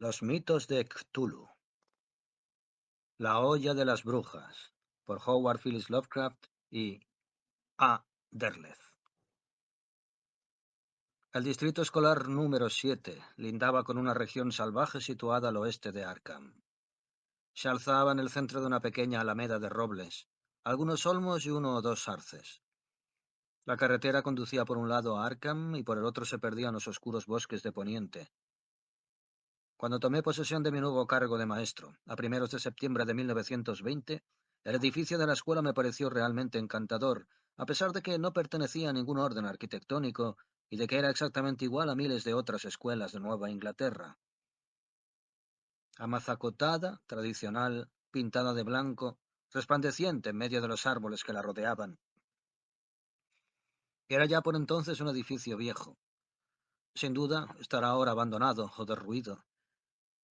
Los mitos de Cthulhu. La olla de las brujas, por Howard Phillips Lovecraft y A. Derleth. El distrito escolar número 7 lindaba con una región salvaje situada al oeste de Arkham. Se alzaba en el centro de una pequeña alameda de robles, algunos olmos y uno o dos arces. La carretera conducía por un lado a Arkham y por el otro se perdía en los oscuros bosques de Poniente. Cuando tomé posesión de mi nuevo cargo de maestro, a primeros de septiembre de 1920, el edificio de la escuela me pareció realmente encantador, a pesar de que no pertenecía a ningún orden arquitectónico y de que era exactamente igual a miles de otras escuelas de Nueva Inglaterra. Amazacotada, tradicional, pintada de blanco, resplandeciente en medio de los árboles que la rodeaban. Era ya por entonces un edificio viejo. Sin duda, estará ahora abandonado o derruido.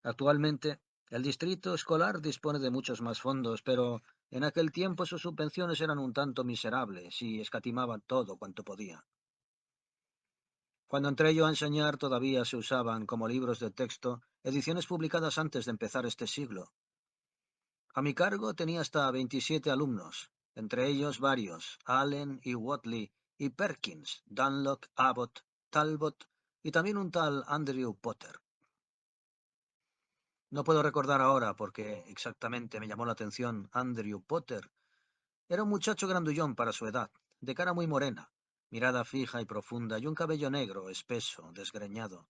Actualmente, el distrito escolar dispone de muchos más fondos, pero en aquel tiempo sus subvenciones eran un tanto miserables y escatimaban todo cuanto podía. Cuando entré yo a enseñar, todavía se usaban como libros de texto ediciones publicadas antes de empezar este siglo. A mi cargo tenía hasta 27 alumnos, entre ellos varios, Allen y Watley y Perkins, Dunlop, Abbott, Talbot y también un tal Andrew Potter. No puedo recordar ahora porque exactamente me llamó la atención Andrew Potter. Era un muchacho grandullón para su edad, de cara muy morena, mirada fija y profunda y un cabello negro, espeso, desgreñado.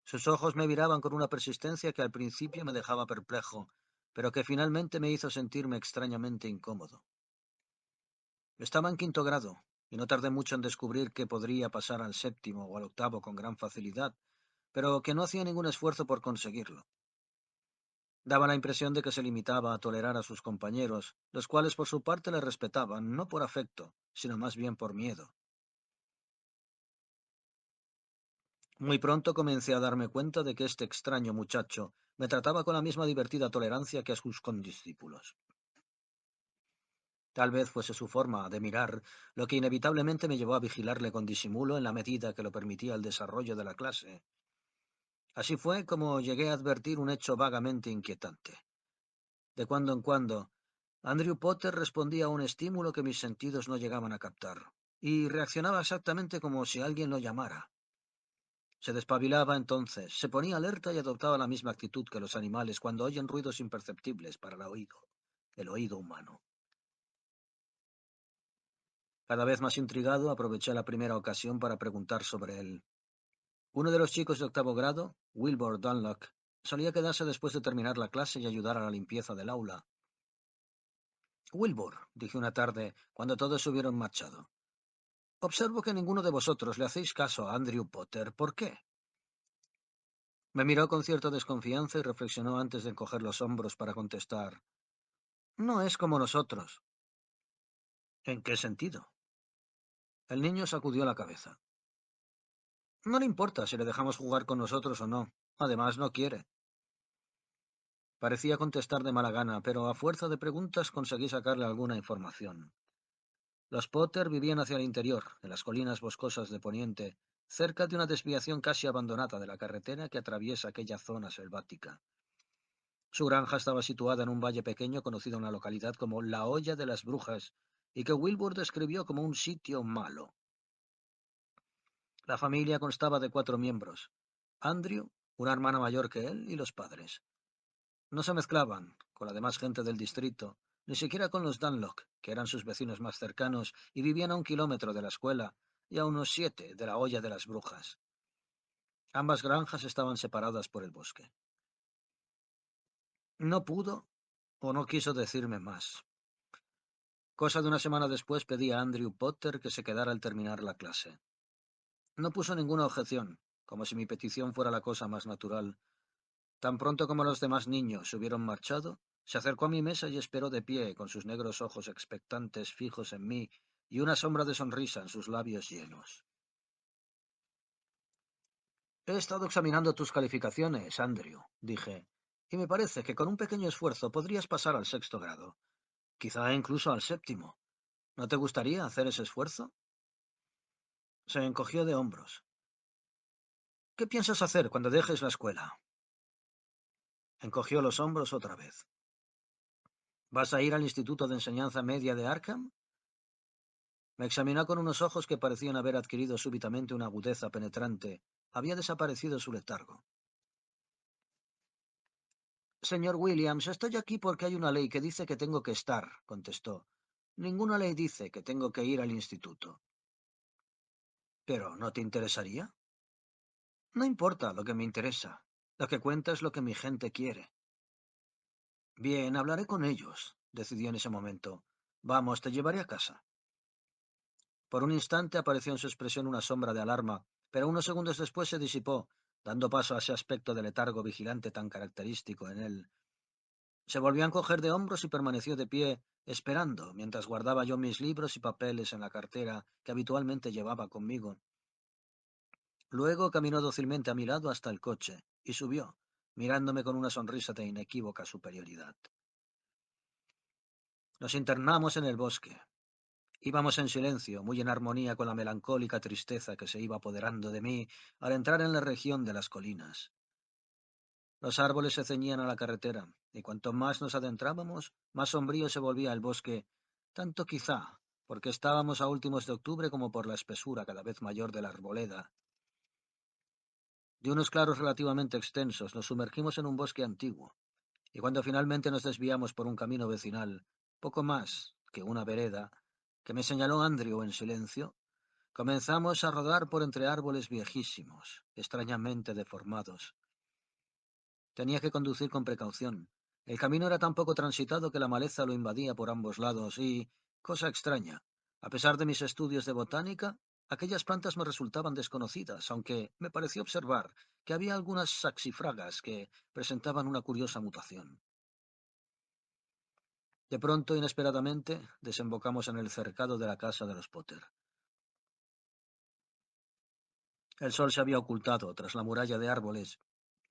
Sus ojos me miraban con una persistencia que al principio me dejaba perplejo, pero que finalmente me hizo sentirme extrañamente incómodo. Estaba en quinto grado, y no tardé mucho en descubrir que podría pasar al séptimo o al octavo con gran facilidad, pero que no hacía ningún esfuerzo por conseguirlo. Daba la impresión de que se limitaba a tolerar a sus compañeros, los cuales por su parte le respetaban, no por afecto, sino más bien por miedo. Muy pronto comencé a darme cuenta de que este extraño muchacho me trataba con la misma divertida tolerancia que a sus condiscípulos. Tal vez fuese su forma de mirar lo que inevitablemente me llevó a vigilarle con disimulo en la medida que lo permitía el desarrollo de la clase. Así fue como llegué a advertir un hecho vagamente inquietante. De cuando en cuando, Andrew Potter respondía a un estímulo que mis sentidos no llegaban a captar, y reaccionaba exactamente como si alguien lo llamara. Se despabilaba entonces, se ponía alerta y adoptaba la misma actitud que los animales cuando oyen ruidos imperceptibles para el oído humano. Cada vez más intrigado, aproveché la primera ocasión para preguntar sobre él. Uno de los chicos de octavo grado, Wilbur Dunlop, solía quedarse después de terminar la clase y ayudar a la limpieza del aula. Wilbur, dije una tarde, cuando todos se hubieron marchado. Observo que ninguno de vosotros le hacéis caso a Andrew Potter. ¿Por qué? Me miró con cierta desconfianza y reflexionó antes de encoger los hombros para contestar. No es como nosotros. ¿En qué sentido? El niño sacudió la cabeza. No le importa si le dejamos jugar con nosotros o no. Además, no quiere. Parecía contestar de mala gana, pero a fuerza de preguntas conseguí sacarle alguna información. Los Potter vivían hacia el interior, en las colinas boscosas de Poniente, cerca de una desviación casi abandonada de la carretera que atraviesa aquella zona selvática. Su granja estaba situada en un valle pequeño conocido en la localidad como la Olla de las Brujas, y que Wilbur describió como un sitio malo. La familia constaba de 4 miembros: Andrew, una hermana mayor que él, y los padres. No se mezclaban con la demás gente del distrito, ni siquiera con los Dunlop, que eran sus vecinos más cercanos y vivían a 1 kilómetro de la escuela y a unos 7 de la Olla de las Brujas. Ambas granjas estaban separadas por el bosque. No pudo o no quiso decirme más. Cosa de una semana después pedí a Andrew Potter que se quedara al terminar la clase. No puso ninguna objeción, como si mi petición fuera la cosa más natural. Tan pronto como los demás niños se hubieron marchado, se acercó a mi mesa y esperó de pie, con sus negros ojos expectantes fijos en mí y una sombra de sonrisa en sus labios llenos. He estado examinando tus calificaciones, Andrew, dije, y me parece que con un pequeño esfuerzo podrías pasar al sexto grado, quizá incluso al séptimo. ¿No te gustaría hacer ese esfuerzo? Se encogió de hombros. ¿Qué piensas hacer cuando dejes la escuela? Encogió los hombros otra vez. ¿Vas a ir al Instituto de Enseñanza Media de Arkham? Me examinó con unos ojos que parecían haber adquirido súbitamente una agudeza penetrante. Había desaparecido su letargo. Señor Williams, estoy aquí porque hay una ley que dice que tengo que estar, contestó. Ninguna ley dice que tengo que ir al instituto. ¿Pero no te interesaría? No importa lo que me interesa. Lo que cuenta es lo que mi gente quiere. Bien, hablaré con ellos, decidió en ese momento. Vamos, te llevaré a casa. Por un instante apareció en su expresión una sombra de alarma, pero unos segundos después se disipó, dando paso a ese aspecto de letargo vigilante tan característico en él. Se volvió a encoger de hombros y permaneció de pie, esperando, mientras guardaba yo mis libros y papeles en la cartera que habitualmente llevaba conmigo. Luego caminó dócilmente a mi lado hasta el coche, y subió, mirándome con una sonrisa de inequívoca superioridad. Nos internamos en el bosque. Íbamos en silencio, muy en armonía con la melancólica tristeza que se iba apoderando de mí al entrar en la región de las colinas. Los árboles se ceñían a la carretera, y cuanto más nos adentrábamos, más sombrío se volvía el bosque, tanto quizá porque estábamos a últimos de octubre como por la espesura cada vez mayor de la arboleda. De unos claros relativamente extensos nos sumergimos en un bosque antiguo, y cuando finalmente nos desviamos por un camino vecinal, poco más que una vereda, que me señaló Andrew en silencio, comenzamos a rodar por entre árboles viejísimos, extrañamente deformados. Tenía que conducir con precaución. El camino era tan poco transitado que la maleza lo invadía por ambos lados y, cosa extraña, a pesar de mis estudios de botánica, aquellas plantas me resultaban desconocidas, aunque me pareció observar que había algunas saxifragas que presentaban una curiosa mutación. De pronto, inesperadamente, desembocamos en el cercado de la casa de los Potter. El sol se había ocultado tras la muralla de árboles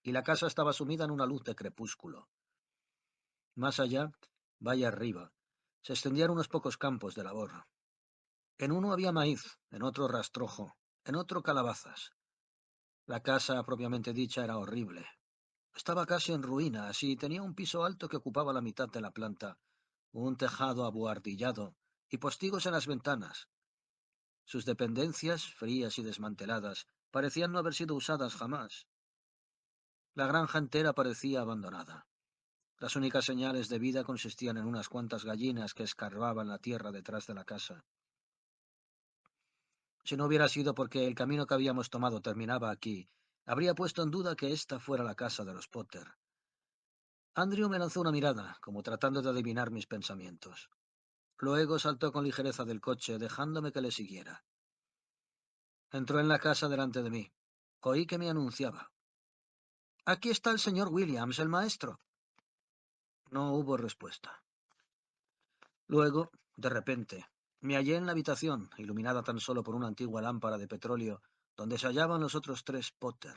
y la casa estaba sumida en una luz de crepúsculo. Más allá, valle arriba, se extendían unos pocos campos de labor. En uno había maíz, en otro rastrojo, en otro calabazas. La casa, propiamente dicha, era horrible. Estaba casi en ruinas y tenía un piso alto que ocupaba la mitad de la planta, un tejado abuhardillado y postigos en las ventanas. Sus dependencias, frías y desmanteladas, parecían no haber sido usadas jamás. La granja entera parecía abandonada. Las únicas señales de vida consistían en unas cuantas gallinas que escarbaban la tierra detrás de la casa. Si no hubiera sido porque el camino que habíamos tomado terminaba aquí, habría puesto en duda que esta fuera la casa de los Potter. Andrew me lanzó una mirada, como tratando de adivinar mis pensamientos. Luego saltó con ligereza del coche, dejándome que le siguiera. Entró en la casa delante de mí. Oí que me anunciaba. Aquí está el señor Williams, el maestro. No hubo respuesta. Luego, de repente, me hallé en la habitación, iluminada tan solo por una antigua lámpara de petróleo, donde se hallaban los otros tres Potter.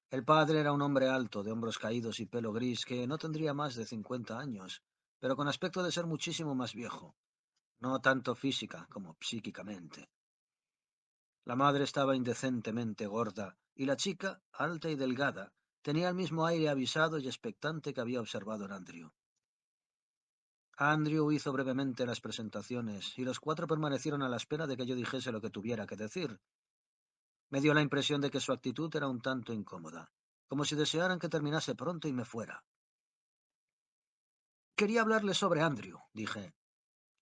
El padre era un hombre alto, de hombros caídos y pelo gris, que no tendría más de 50 años, pero con aspecto de ser muchísimo más viejo, no tanto física como psíquicamente. La madre estaba indecentemente gorda, y la chica, alta y delgada, tenía el mismo aire avisado y expectante que había observado en Andrew. Andrew hizo brevemente las presentaciones, y los cuatro permanecieron a la espera de que yo dijese lo que tuviera que decir. Me dio la impresión de que su actitud era un tanto incómoda, como si desearan que terminase pronto y me fuera. Quería hablarle sobre Andrew, dije.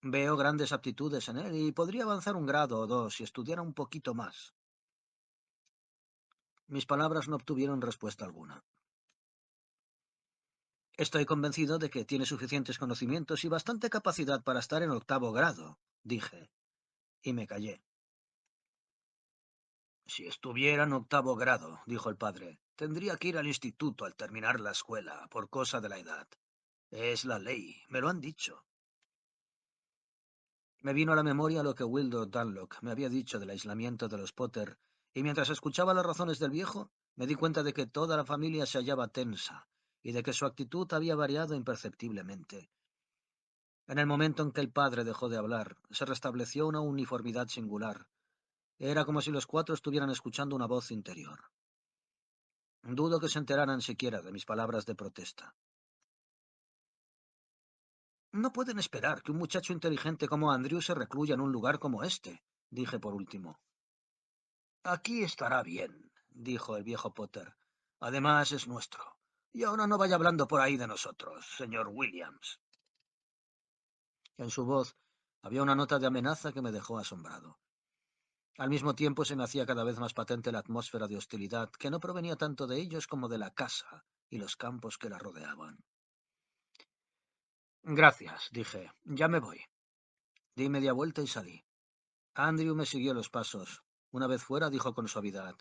Veo grandes aptitudes en él y podría avanzar un grado o dos si estudiara un poquito más. Mis palabras no obtuvieron respuesta alguna. Estoy convencido de que tiene suficientes conocimientos y bastante capacidad para estar en 8º grado, dije, y me callé. Si estuviera en 8º grado, dijo el padre, tendría que ir al instituto al terminar la escuela, por cosa de la edad. Es la ley, me lo han dicho. Me vino a la memoria lo que Wildur Dunlock me había dicho del aislamiento de los Potter, y mientras escuchaba las razones del viejo, me di cuenta de que toda la familia se hallaba tensa, y de que su actitud había variado imperceptiblemente. En el momento en que el padre dejó de hablar, se restableció una uniformidad singular. Era como si los cuatro estuvieran escuchando una voz interior. Dudo que se enteraran siquiera de mis palabras de protesta. No pueden esperar que un muchacho inteligente como Andrew se recluya en un lugar como este, dije por último. Aquí estará bien, dijo el viejo Potter. Además es nuestro. Y ahora no vaya hablando por ahí de nosotros, señor Williams. En su voz había una nota de amenaza que me dejó asombrado. Al mismo tiempo se me hacía cada vez más patente la atmósfera de hostilidad que no provenía tanto de ellos como de la casa y los campos que la rodeaban. Gracias, dije. Ya me voy. Di media vuelta y salí. Andrew me siguió los pasos. Una vez fuera dijo con suavidad: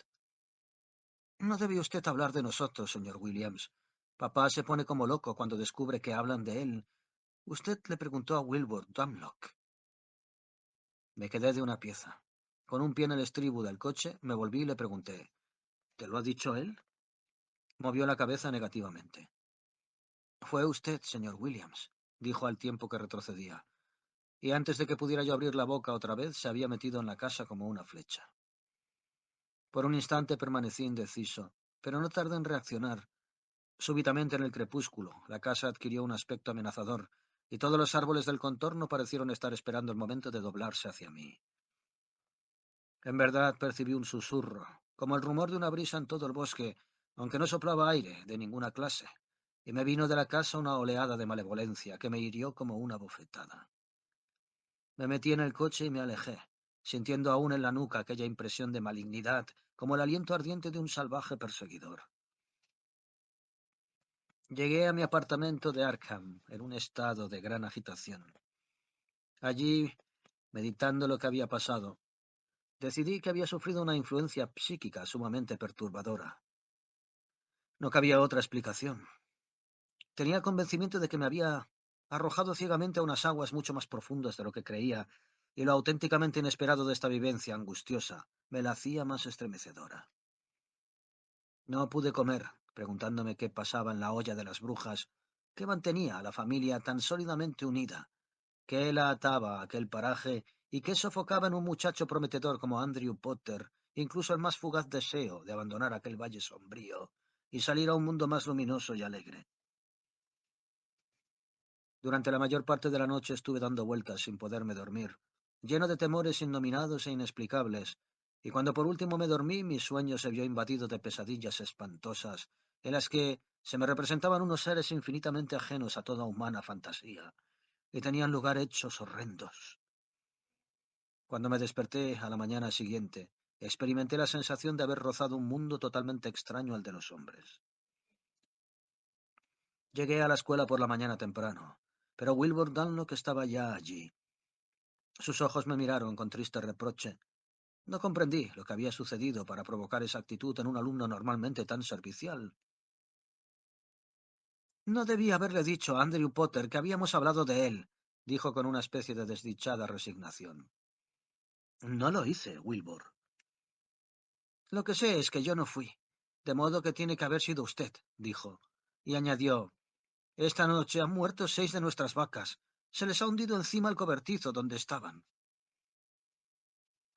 No debe usted hablar de nosotros, señor Williams. Papá se pone como loco cuando descubre que hablan de él. Usted le preguntó a Wilbur Dunlock. Me quedé de una pieza. Con un pie en el estribo del coche, me volví y le pregunté: ¿Te lo ha dicho él? Movió la cabeza negativamente. Fue usted, señor Williams, dijo al tiempo que retrocedía, y antes de que pudiera yo abrir la boca otra vez, se había metido en la casa como una flecha. Por un instante permanecí indeciso, pero no tardé en reaccionar. Súbitamente en el crepúsculo, la casa adquirió un aspecto amenazador, y todos los árboles del contorno parecieron estar esperando el momento de doblarse hacia mí. En verdad percibí un susurro, como el rumor de una brisa en todo el bosque, aunque no soplaba aire de ninguna clase, y me vino de la casa una oleada de malevolencia que me hirió como una bofetada. Me metí en el coche y me alejé, sintiendo aún en la nuca aquella impresión de malignidad, como el aliento ardiente de un salvaje perseguidor. Llegué a mi apartamento de Arkham en un estado de gran agitación. Allí, meditando lo que había pasado, decidí que había sufrido una influencia psíquica sumamente perturbadora. No cabía otra explicación. Tenía el convencimiento de que me había arrojado ciegamente a unas aguas mucho más profundas de lo que creía, y lo auténticamente inesperado de esta vivencia angustiosa me la hacía más estremecedora. No pude comer, preguntándome qué pasaba en la olla de las brujas, que mantenía a la familia tan sólidamente unida, qué la ataba a aquel paraje y qué sofocaba en un muchacho prometedor como Andrew Potter incluso el más fugaz deseo de abandonar aquel valle sombrío y salir a un mundo más luminoso y alegre. Durante la mayor parte de la noche estuve dando vueltas sin poderme dormir, lleno de temores innominados e inexplicables, y cuando por último me dormí, mi sueño se vio invadido de pesadillas espantosas, en las que se me representaban unos seres infinitamente ajenos a toda humana fantasía, y tenían lugar hechos horrendos. Cuando me desperté a la mañana siguiente, experimenté la sensación de haber rozado un mundo totalmente extraño al de los hombres. Llegué a la escuela por la mañana temprano, pero Wilbur Dunlock estaba ya allí. Sus ojos me miraron con triste reproche. No comprendí lo que había sucedido para provocar esa actitud en un alumno normalmente tan servicial. No debía haberle dicho a Andrew Potter que habíamos hablado de él, dijo con una especie de desdichada resignación. No lo hice, Wilbur. Lo que sé es que yo no fui, de modo que tiene que haber sido usted, dijo, y añadió: Esta noche han muerto 6 de nuestras vacas. Se les ha hundido encima el cobertizo donde estaban.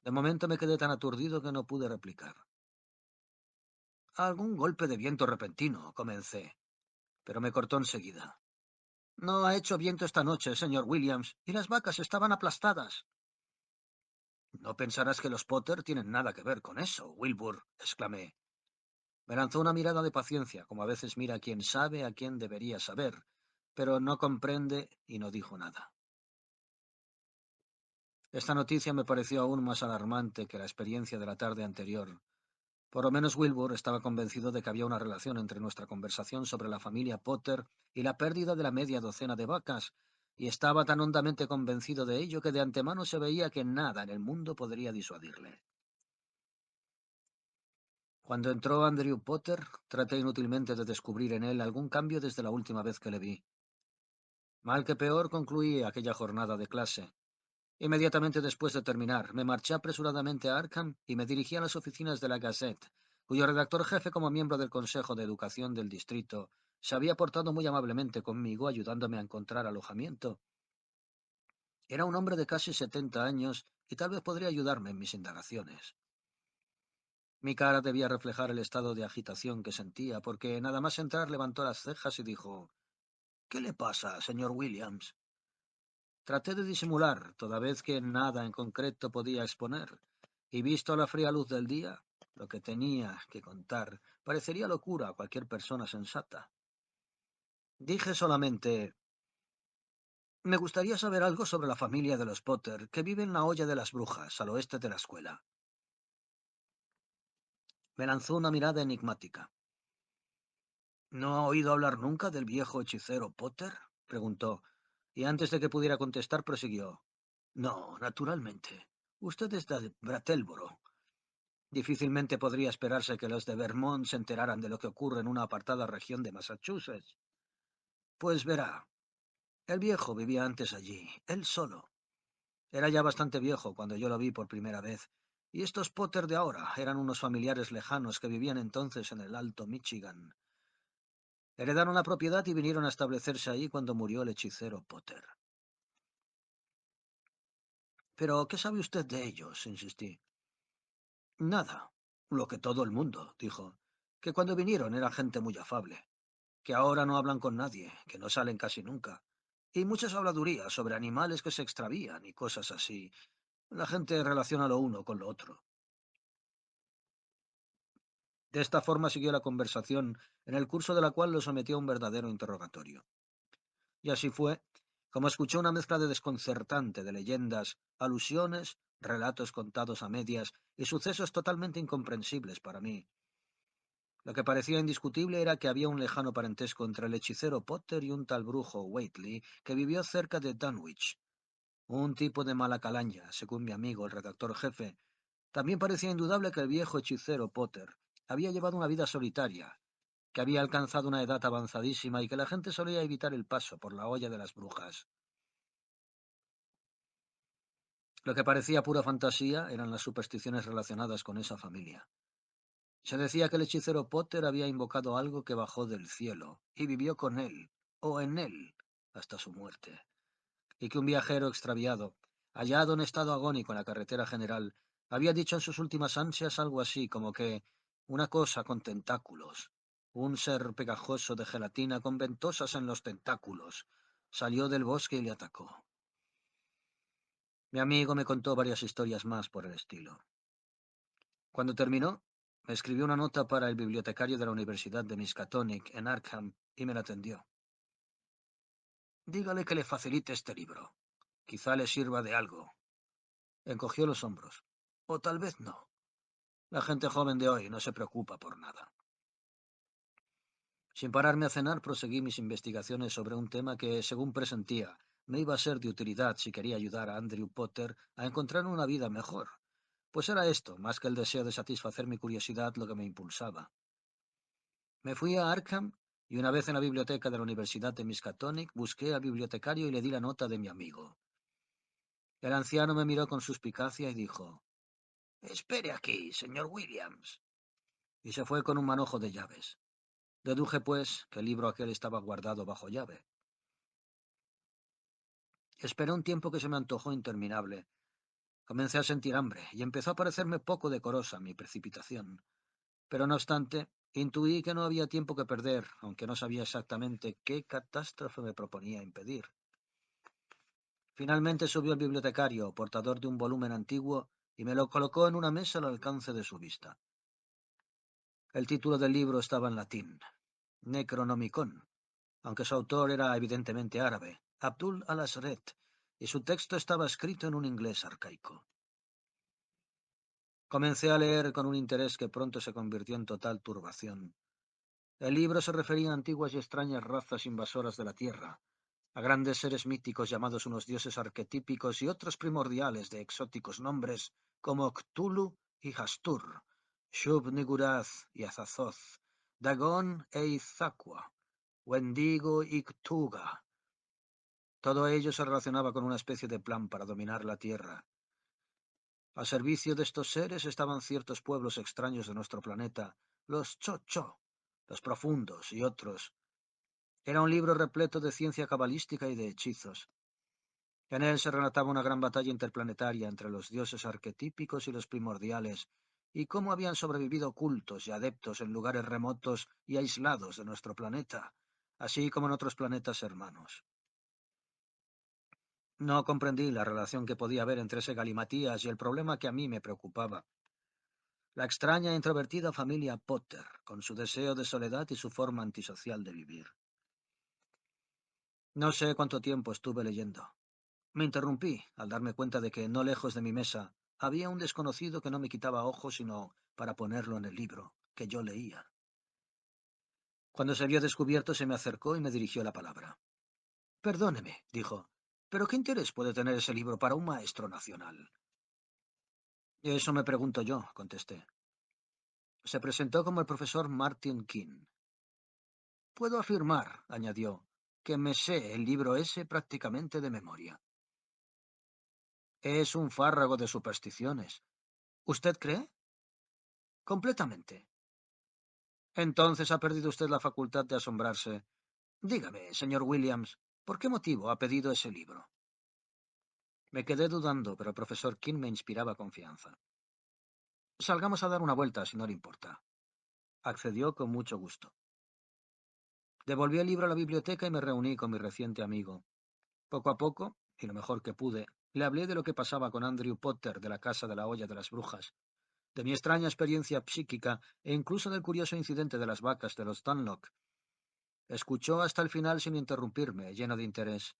De momento me quedé tan aturdido que no pude replicar. Algún golpe de viento repentino, comencé, pero me cortó enseguida. No ha hecho viento esta noche, señor Williams, y las vacas estaban aplastadas. No pensarás que los Potter tienen nada que ver con eso, Wilbur, exclamé. Me lanzó una mirada de paciencia, como a veces mira a quien sabe a quien debería saber, pero no comprende y no dijo nada. Esta noticia me pareció aún más alarmante que la experiencia de la tarde anterior. Por lo menos Wilbur estaba convencido de que había una relación entre nuestra conversación sobre la familia Potter y la pérdida de la media docena de vacas, y estaba tan hondamente convencido de ello que de antemano se veía que nada en el mundo podría disuadirle. Cuando entró Andrew Potter, traté inútilmente de descubrir en él algún cambio desde la última vez que le vi. Mal que peor concluí aquella jornada de clase. Inmediatamente después de terminar, me marché apresuradamente a Arkham y me dirigí a las oficinas de la Gazette, cuyo redactor jefe como miembro del Consejo de Educación del Distrito se había portado muy amablemente conmigo, ayudándome a encontrar alojamiento. Era un hombre de casi 70 años y tal vez podría ayudarme en mis indagaciones. Mi cara debía reflejar el estado de agitación que sentía, porque nada más entrar levantó las cejas y dijo: «¿Qué le pasa, señor Williams?». Traté de disimular, toda vez que nada en concreto podía exponer, y visto a la fría luz del día, lo que tenía que contar parecería locura a cualquier persona sensata. Dije solamente: «Me gustaría saber algo sobre la familia de los Potter, que vive en la Hoya de las Brujas, al oeste de la escuela». Me lanzó una mirada enigmática. «¿No ha oído hablar nunca del viejo hechicero Potter?», preguntó, y antes de que pudiera contestar prosiguió: «No, naturalmente. Usted es de Brattleboro. Difícilmente podría esperarse que los de Vermont se enteraran de lo que ocurre en una apartada región de Massachusetts. Pues verá, el viejo vivía antes allí, él solo. Era ya bastante viejo cuando yo lo vi por primera vez, y estos Potter de ahora eran unos familiares lejanos que vivían entonces en el Alto Michigan. Heredaron la propiedad y vinieron a establecerse ahí cuando murió el hechicero Potter». «¿Pero qué sabe usted de ellos?», insistí. «Nada, lo que todo el mundo», dijo, «que cuando vinieron era gente muy afable, que ahora no hablan con nadie, que no salen casi nunca, y muchas habladurías sobre animales que se extravían y cosas así. La gente relaciona lo uno con lo otro». De esta forma siguió la conversación, en el curso de la cual lo sometió a un verdadero interrogatorio. Y así fue, como escuché una mezcla de desconcertante de leyendas, alusiones, relatos contados a medias y sucesos totalmente incomprensibles para mí. Lo que parecía indiscutible era que había un lejano parentesco entre el hechicero Potter y un tal brujo Whately que vivió cerca de Dunwich. Un tipo de mala calaña, según mi amigo el redactor jefe. También parecía indudable que el viejo hechicero Potter había llevado una vida solitaria, que había alcanzado una edad avanzadísima y que la gente solía evitar el paso por la Hoya de las Brujas. Lo que parecía pura fantasía eran las supersticiones relacionadas con esa familia. Se decía que el hechicero Potter había invocado algo que bajó del cielo y vivió con él, o en él, hasta su muerte, y que un viajero extraviado, hallado en estado agónico en la carretera general, había dicho en sus últimas ansias algo así como que una cosa con tentáculos, un ser pegajoso de gelatina con ventosas en los tentáculos, salió del bosque y le atacó. Mi amigo me contó varias historias más por el estilo. Cuando terminó, me escribió una nota para el bibliotecario de la Universidad de Miskatonic en Arkham y me la tendió. «Dígale que le facilite este libro. Quizá le sirva de algo». Encogió los hombros. «O tal vez no. La gente joven de hoy no se preocupa por nada». Sin pararme a cenar, proseguí mis investigaciones sobre un tema que, según presentía, me iba a ser de utilidad si quería ayudar a Andrew Potter a encontrar una vida mejor. Pues era esto, más que el deseo de satisfacer mi curiosidad, lo que me impulsaba. Me fui a Arkham y una vez en la biblioteca de la Universidad de Miskatonic busqué al bibliotecario y le di la nota de mi amigo. El anciano me miró con suspicacia y dijo: «Espere aquí, señor Williams», y se fue con un manojo de llaves. Deduje, pues, que el libro aquel estaba guardado bajo llave. Esperé un tiempo que se me antojó interminable. Comencé a sentir hambre y empezó a parecerme poco decorosa mi precipitación. Pero no obstante, intuí que no había tiempo que perder, aunque no sabía exactamente qué catástrofe me proponía impedir. Finalmente subió el bibliotecario, portador de un volumen antiguo, y me lo colocó en una mesa al alcance de su vista. El título del libro estaba en latín: Necronomicon, aunque su autor era evidentemente árabe, Abdul al-Asred, y su texto estaba escrito en un inglés arcaico. Comencé a leer con un interés que pronto se convirtió en total turbación. El libro se refería a antiguas y extrañas razas invasoras de la Tierra, a grandes seres míticos llamados unos dioses arquetípicos y otros primordiales de exóticos nombres como Cthulhu y Hastur, Shub-Niggurath y Azathoth, Dagon e Izaqua, Wendigo y Cthulhu. Todo ello se relacionaba con una especie de plan para dominar la Tierra. Al servicio de estos seres estaban ciertos pueblos extraños de nuestro planeta, los Cho-Cho, los Profundos y otros. Era un libro repleto de ciencia cabalística y de hechizos. En él se relataba una gran batalla interplanetaria entre los dioses arquetípicos y los primordiales, y cómo habían sobrevivido cultos y adeptos en lugares remotos y aislados de nuestro planeta, así como en otros planetas hermanos. No comprendí la relación que podía haber entre ese galimatías y el problema que a mí me preocupaba. La extraña e introvertida familia Potter, con su deseo de soledad y su forma antisocial de vivir. No sé cuánto tiempo estuve leyendo. Me interrumpí al darme cuenta de que, no lejos de mi mesa, había un desconocido que no me quitaba ojo sino para ponerlo en el libro que yo leía. Cuando se vio descubierto se me acercó y me dirigió la palabra. Perdóneme, dijo, pero ¿qué interés puede tener ese libro para un maestro nacional? Eso me pregunto yo, contesté. Se presentó como el profesor Martin King. Puedo afirmar, añadió, que me sé el libro ese prácticamente de memoria. Es un fárrago de supersticiones. ¿Usted cree? Completamente. Entonces ha perdido usted la facultad de asombrarse. Dígame, señor Williams, ¿por qué motivo ha pedido ese libro? Me quedé dudando, pero el profesor King me inspiraba confianza. Salgamos a dar una vuelta, si no le importa. Accedió con mucho gusto. Devolví el libro a la biblioteca y me reuní con mi reciente amigo. Poco a poco, y lo mejor que pude, le hablé de lo que pasaba con Andrew Potter de la Casa de la Olla de las Brujas, de mi extraña experiencia psíquica e incluso del curioso incidente de las vacas de los Dunlock. Escuchó hasta el final sin interrumpirme, lleno de interés.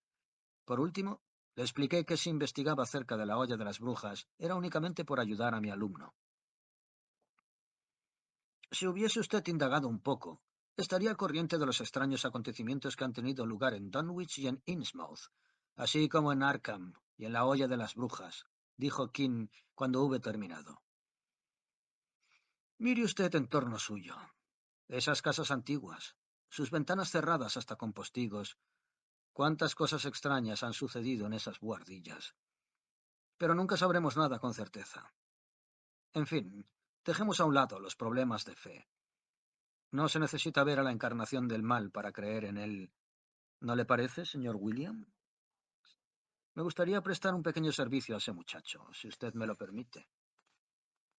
Por último, le expliqué que si investigaba acerca de la Olla de las Brujas era únicamente por ayudar a mi alumno. Si hubiese usted indagado un poco, estaría al corriente de los extraños acontecimientos que han tenido lugar en Dunwich y en Innsmouth, así como en Arkham y en la Olla de las Brujas, dijo King cuando hube terminado. Mire usted en torno suyo. Esas casas antiguas, sus ventanas cerradas hasta con postigos. Cuántas cosas extrañas han sucedido en esas buhardillas. Pero nunca sabremos nada con certeza. En fin, dejemos a un lado los problemas de fe. No se necesita ver a la encarnación del mal para creer en él. ¿No le parece, señor William? Me gustaría prestar un pequeño servicio a ese muchacho, si usted me lo permite.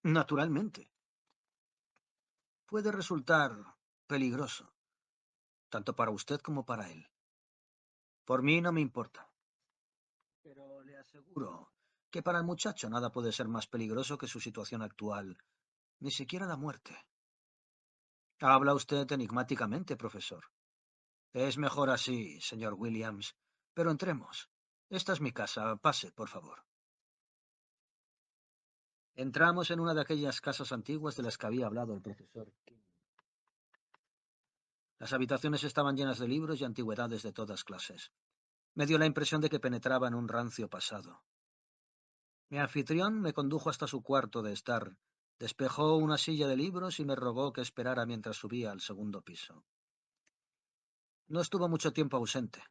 Naturalmente. Puede resultar peligroso, tanto para usted como para él. Por mí no me importa. Pero le aseguro que para el muchacho nada puede ser más peligroso que su situación actual, ni siquiera la muerte. Habla usted enigmáticamente, profesor. Es mejor así, señor Williams. Pero entremos. Esta es mi casa. Pase, por favor. Entramos en una de aquellas casas antiguas de las que había hablado el profesor King. Las habitaciones estaban llenas de libros y antigüedades de todas clases. Me dio la impresión de que penetraba en un rancio pasado. Mi anfitrión me condujo hasta su cuarto de estar, despejó una silla de libros y me rogó que esperara mientras subía al segundo piso. No estuvo mucho tiempo ausente.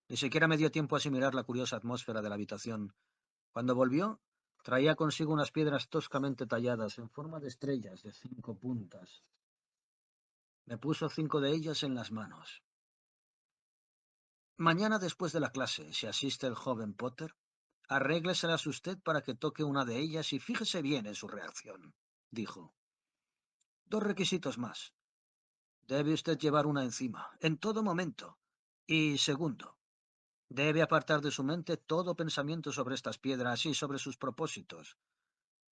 Ni siquiera me dio tiempo a asimilar la curiosa atmósfera de la habitación. Cuando volvió, traía consigo unas piedras toscamente talladas en forma de estrellas de 5 puntas. Me puso 5 de ellas en las manos. Mañana después de la clase, si asiste el joven Potter, arrégleselas usted para que toque una de ellas y fíjese bien en su reacción, dijo. 2 requisitos más. Debe usted llevar una encima, en todo momento. Y segundo, debe apartar de su mente todo pensamiento sobre estas piedras y sobre sus propósitos.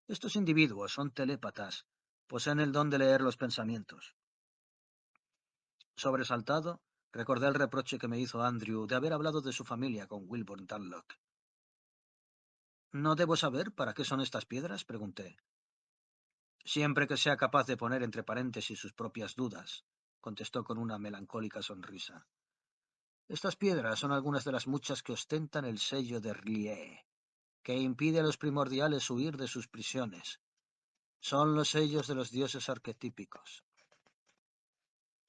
Estos individuos son telépatas, poseen el don de leer los pensamientos. Sobresaltado, recordé el reproche que me hizo Andrew de haber hablado de su familia con Wilbur Dunlock. ¿No debo saber para qué son estas piedras?, pregunté. Siempre que sea capaz de poner entre paréntesis sus propias dudas, contestó con una melancólica sonrisa. Estas piedras son algunas de las muchas que ostentan el sello de R'lyeh, que impide a los primordiales huir de sus prisiones. Son los sellos de los dioses arquetípicos.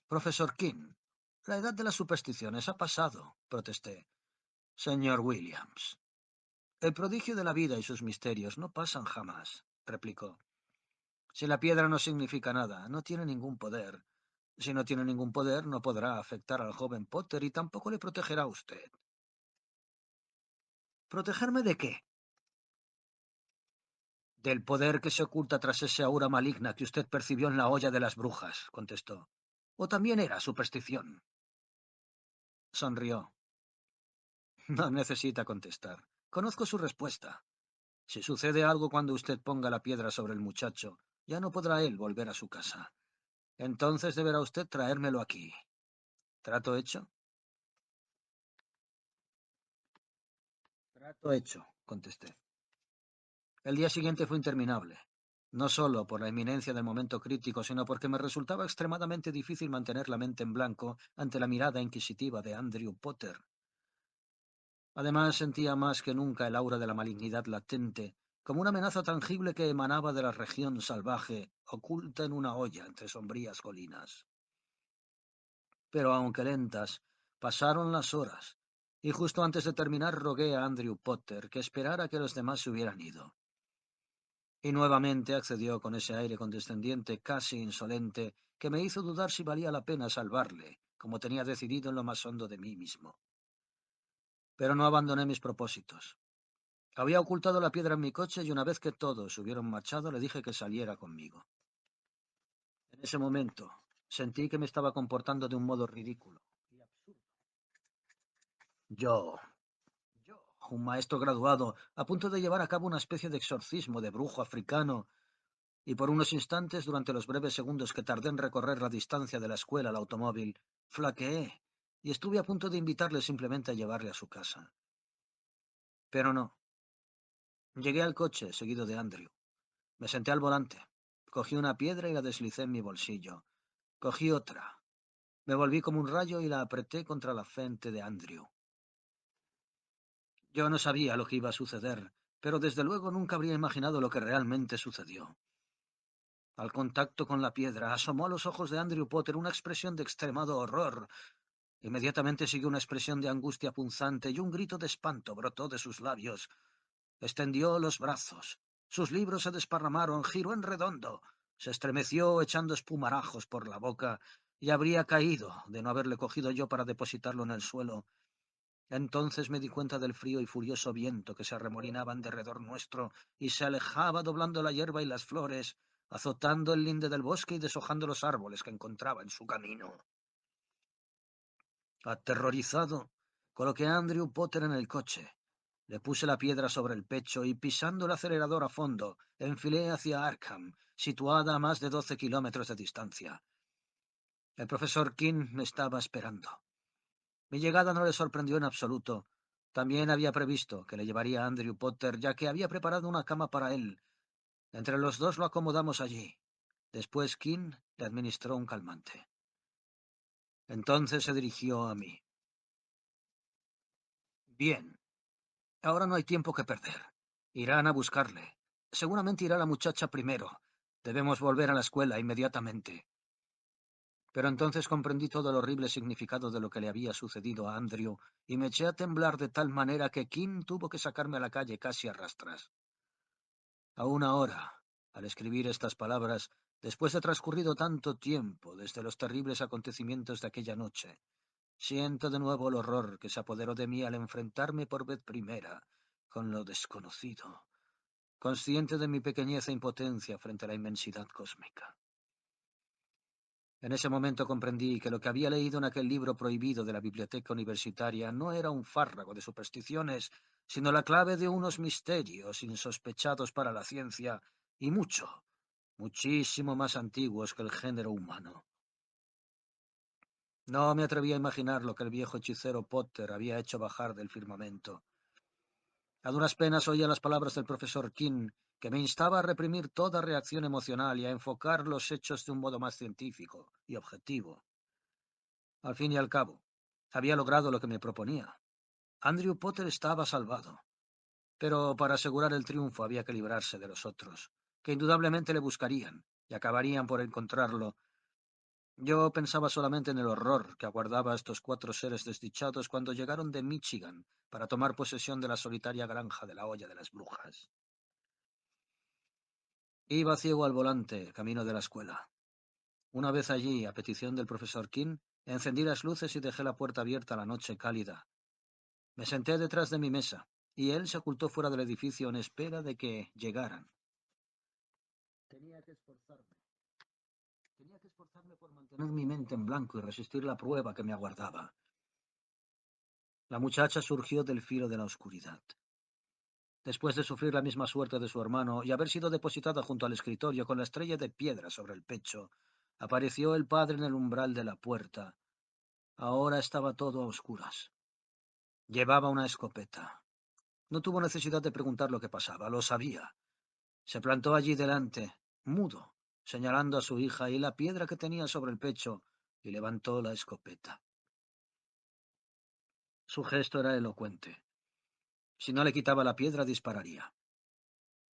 Profesor King, la edad de las supersticiones ha pasado, protesté. Señor Williams, el prodigio de la vida y sus misterios no pasan jamás, replicó. Si la piedra no significa nada, no tiene ningún poder. Si no tiene ningún poder, no podrá afectar al joven Potter y tampoco le protegerá a usted. ¿Protegerme de qué? Del poder que se oculta tras esa aura maligna que usted percibió en la olla de las brujas, contestó. ¿O también era superstición? Sonrió. No necesita contestar. Conozco su respuesta. Si sucede algo cuando usted ponga la piedra sobre el muchacho, ya no podrá él volver a su casa. Entonces deberá usted traérmelo aquí. ¿Trato hecho? Trato hecho, contesté. El día siguiente fue interminable. No solo por la inminencia del momento crítico, sino porque me resultaba extremadamente difícil mantener la mente en blanco ante la mirada inquisitiva de Andrew Potter. Además, sentía más que nunca el aura de la malignidad latente, como una amenaza tangible que emanaba de la región salvaje, oculta en una olla entre sombrías colinas. Pero aunque lentas, pasaron las horas, y justo antes de terminar rogué a Andrew Potter que esperara que los demás se hubieran ido. Y nuevamente accedió con ese aire condescendiente, casi insolente, que me hizo dudar si valía la pena salvarle, como tenía decidido en lo más hondo de mí mismo. Pero no abandoné mis propósitos. Había ocultado la piedra en mi coche y una vez que todos hubieron marchado le dije que saliera conmigo. En ese momento sentí que me estaba comportando de un modo ridículo y absurdo. Yo, un maestro graduado, a punto de llevar a cabo una especie de exorcismo de brujo africano, y por unos instantes, durante los breves segundos que tardé en recorrer la distancia de la escuela al automóvil, flaqueé y estuve a punto de invitarle simplemente a llevarle a su casa. Pero no. Llegué al coche, seguido de Andrew. Me senté al volante. Cogí una piedra y la deslicé en mi bolsillo. Cogí otra. Me volví como un rayo y la apreté contra la frente de Andrew. Yo no sabía lo que iba a suceder, pero desde luego nunca habría imaginado lo que realmente sucedió. Al contacto con la piedra, asomó a los ojos de Andrew Potter una expresión de extremado horror. Inmediatamente siguió una expresión de angustia punzante y un grito de espanto brotó de sus labios. Extendió los brazos. Sus libros se desparramaron, giró en redondo, se estremeció echando espumarajos por la boca y habría caído de no haberle cogido yo para depositarlo en el suelo. Entonces me di cuenta del frío y furioso viento que se arremolinaba en derredor nuestro y se alejaba doblando la hierba y las flores, azotando el linde del bosque y deshojando los árboles que encontraba en su camino. Aterrorizado, coloqué a Andrew Potter en el coche. Le puse la piedra sobre el pecho y, pisando el acelerador a fondo, enfilé hacia Arkham, situada a más de 12 kilómetros de distancia. El profesor King me estaba esperando. Mi llegada no le sorprendió en absoluto. También había previsto que le llevaría a Andrew Potter, ya que había preparado una cama para él. Entre los dos lo acomodamos allí. Después King le administró un calmante. Entonces se dirigió a mí. Bien, ahora no hay tiempo que perder. Irán a buscarle. Seguramente irá la muchacha primero. Debemos volver a la escuela inmediatamente. Pero entonces comprendí todo el horrible significado de lo que le había sucedido a Andrew y me eché a temblar de tal manera que Kim tuvo que sacarme a la calle casi a rastras. Aún ahora, al escribir estas palabras, después de transcurrido tanto tiempo desde los terribles acontecimientos de aquella noche, siento de nuevo el horror que se apoderó de mí al enfrentarme por vez primera con lo desconocido, consciente de mi pequeñez e impotencia frente a la inmensidad cósmica. En ese momento comprendí que lo que había leído en aquel libro prohibido de la biblioteca universitaria no era un fárrago de supersticiones, sino la clave de unos misterios insospechados para la ciencia y muchísimo más antiguos que el género humano. No me atreví a imaginar lo que el viejo hechicero Potter había hecho bajar del firmamento. A duras penas oía las palabras del profesor King, que me instaba a reprimir toda reacción emocional y a enfocar los hechos de un modo más científico y objetivo. Al fin y al cabo, había logrado lo que me proponía. Andrew Potter estaba salvado, pero para asegurar el triunfo había que librarse de los otros, que indudablemente le buscarían y acabarían por encontrarlo. Yo pensaba solamente en el horror que aguardaba a estos 4 seres desdichados cuando llegaron de Michigan para tomar posesión de la solitaria granja de la olla de las brujas. Iba ciego al volante, camino de la escuela. Una vez allí, a petición del profesor King, encendí las luces y dejé la puerta abierta a la noche cálida. Me senté detrás de mi mesa, y él se ocultó fuera del edificio en espera de que llegaran. Tenía que esforzarme. Tenía que esforzarme por mantener mi mente en blanco y resistir la prueba que me aguardaba. La muchacha surgió del filo de la oscuridad. Después de sufrir la misma suerte de su hermano y haber sido depositada junto al escritorio con la estrella de piedra sobre el pecho, apareció el padre en el umbral de la puerta. Ahora estaba todo a oscuras. Llevaba una escopeta. No tuvo necesidad de preguntar lo que pasaba, lo sabía. Se plantó allí delante, mudo, señalando a su hija y la piedra que tenía sobre el pecho, y levantó la escopeta. Su gesto era elocuente. Si no le quitaba la piedra, dispararía.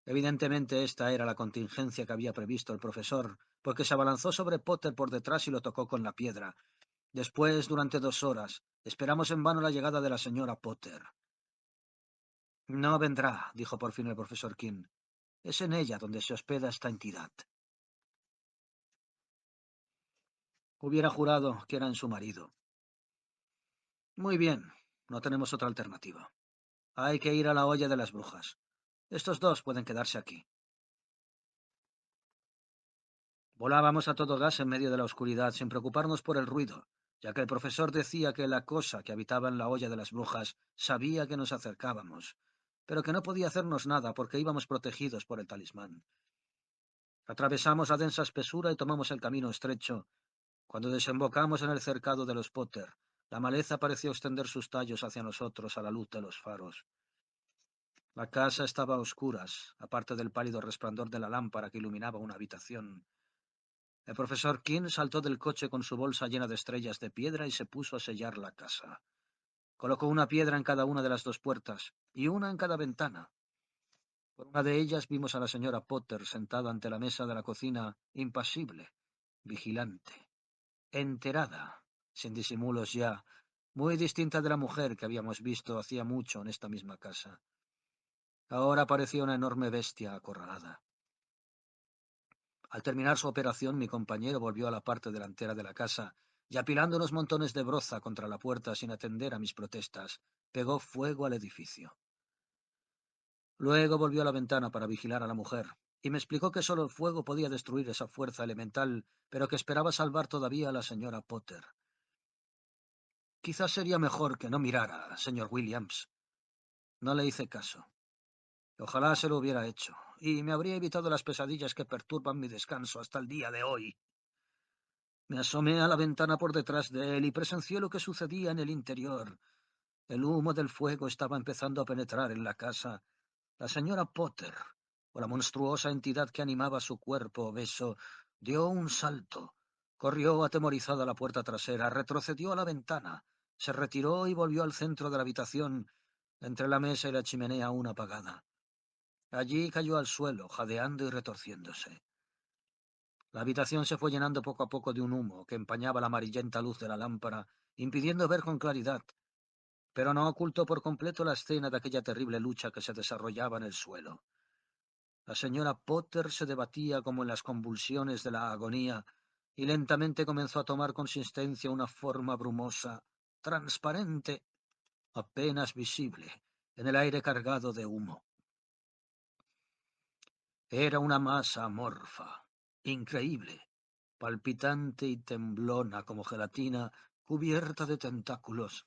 Evidentemente esta era la contingencia que había previsto el profesor, porque se abalanzó sobre Potter por detrás y lo tocó con la piedra. Después, durante 2 horas, esperamos en vano la llegada de la señora Potter. No vendrá, dijo por fin el profesor King. Es en ella donde se hospeda esta entidad. Hubiera jurado que era en su marido. Muy bien, no tenemos otra alternativa. Hay que ir a la olla de las brujas. Estos dos pueden quedarse aquí. Volábamos a todo gas en medio de la oscuridad sin preocuparnos por el ruido, ya que el profesor decía que la cosa que habitaba en la olla de las brujas sabía que nos acercábamos, pero que no podía hacernos nada porque íbamos protegidos por el talismán. Atravesamos la densa espesura y tomamos el camino estrecho. Cuando desembocamos en el cercado de los Potter, la maleza pareció extender sus tallos hacia nosotros a la luz de los faros. La casa estaba a oscuras, aparte del pálido resplandor de la lámpara que iluminaba una habitación. El profesor King saltó del coche con su bolsa llena de estrellas de piedra y se puso a sellar la casa. Colocó una piedra en cada una de las 2 puertas y una en cada ventana. Por una de ellas vimos a la señora Potter sentada ante la mesa de la cocina, impasible, vigilante, enterada, sin disimulos ya, muy distinta de la mujer que habíamos visto hacía mucho en esta misma casa. Ahora parecía una enorme bestia acorralada. Al terminar su operación, mi compañero volvió a la parte delantera de la casa y, apilando unos montones de broza contra la puerta sin atender a mis protestas, pegó fuego al edificio. Luego volvió a la ventana para vigilar a la mujer, y me explicó que solo el fuego podía destruir esa fuerza elemental, pero que esperaba salvar todavía a la señora Potter. Quizás sería mejor que no mirara, señor Williams. No le hice caso. Ojalá se lo hubiera hecho, y me habría evitado las pesadillas que perturban mi descanso hasta el día de hoy. Me asomé a la ventana por detrás de él y presencié lo que sucedía en el interior. El humo del fuego estaba empezando a penetrar en la casa. La señora Potter, o la monstruosa entidad que animaba su cuerpo obeso, dio un salto. Corrió atemorizada a la puerta trasera, retrocedió a la ventana, se retiró y volvió al centro de la habitación, entre la mesa y la chimenea aún apagada. Allí cayó al suelo, jadeando y retorciéndose. La habitación se fue llenando poco a poco de un humo que empañaba la amarillenta luz de la lámpara, impidiendo ver con claridad, pero no ocultó por completo la escena de aquella terrible lucha que se desarrollaba en el suelo. La señora Potter se debatía como en las convulsiones de la agonía, y lentamente comenzó a tomar consistencia una forma brumosa, transparente, apenas visible, en el aire cargado de humo. Era una masa amorfa, increíble, palpitante y temblona como gelatina cubierta de tentáculos.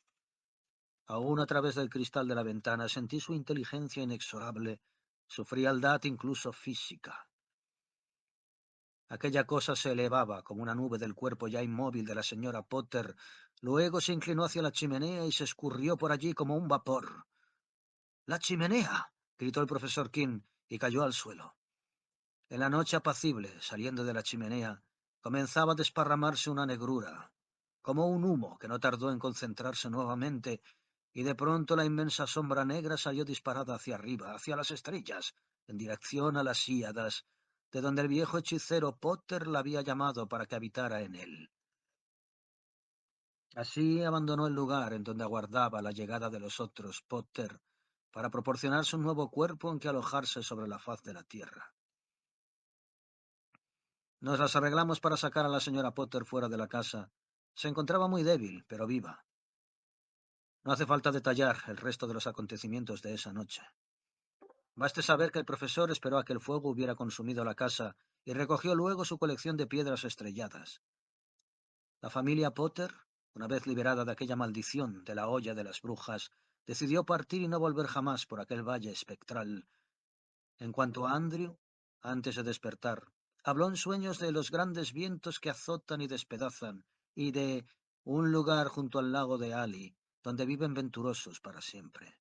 Aún a través del cristal de la ventana sentí su inteligencia inexorable, su frialdad incluso física. Aquella cosa se elevaba como una nube del cuerpo ya inmóvil de la señora Potter, luego se inclinó hacia la chimenea y se escurrió por allí como un vapor. ¡La chimenea! Gritó el profesor King y cayó al suelo. En la noche apacible, saliendo de la chimenea, comenzaba a desparramarse una negrura, como un humo que no tardó en concentrarse nuevamente, y de pronto la inmensa sombra negra salió disparada hacia arriba, hacia las estrellas, en dirección a las Híadas, de donde el viejo hechicero Potter la había llamado para que habitara en él. Así abandonó el lugar en donde aguardaba la llegada de los otros Potter, para proporcionarse un nuevo cuerpo en que alojarse sobre la faz de la tierra. Nos las arreglamos para sacar a la señora Potter fuera de la casa. Se encontraba muy débil, pero viva. No hace falta detallar el resto de los acontecimientos de esa noche. Baste saber que el profesor esperó a que el fuego hubiera consumido la casa y recogió luego su colección de piedras estrelladas. La familia Potter, una vez liberada de aquella maldición de la olla de las brujas, decidió partir y no volver jamás por aquel valle espectral. En cuanto a Andrew, antes de despertar, habló en sueños de los grandes vientos que azotan y despedazan, y de un lugar junto al lago de Ali, donde viven venturosos para siempre.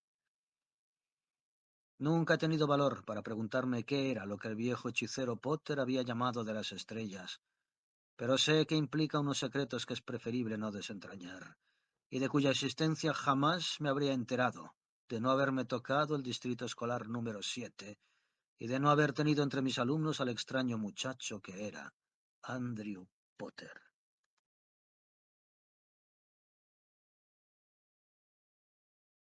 Nunca he tenido valor para preguntarme qué era lo que el viejo hechicero Potter había llamado de las estrellas, pero sé que implica unos secretos que es preferible no desentrañar, y de cuya existencia jamás me habría enterado, de no haberme tocado el distrito escolar número 7 y de no haber tenido entre mis alumnos al extraño muchacho que era Andrew Potter.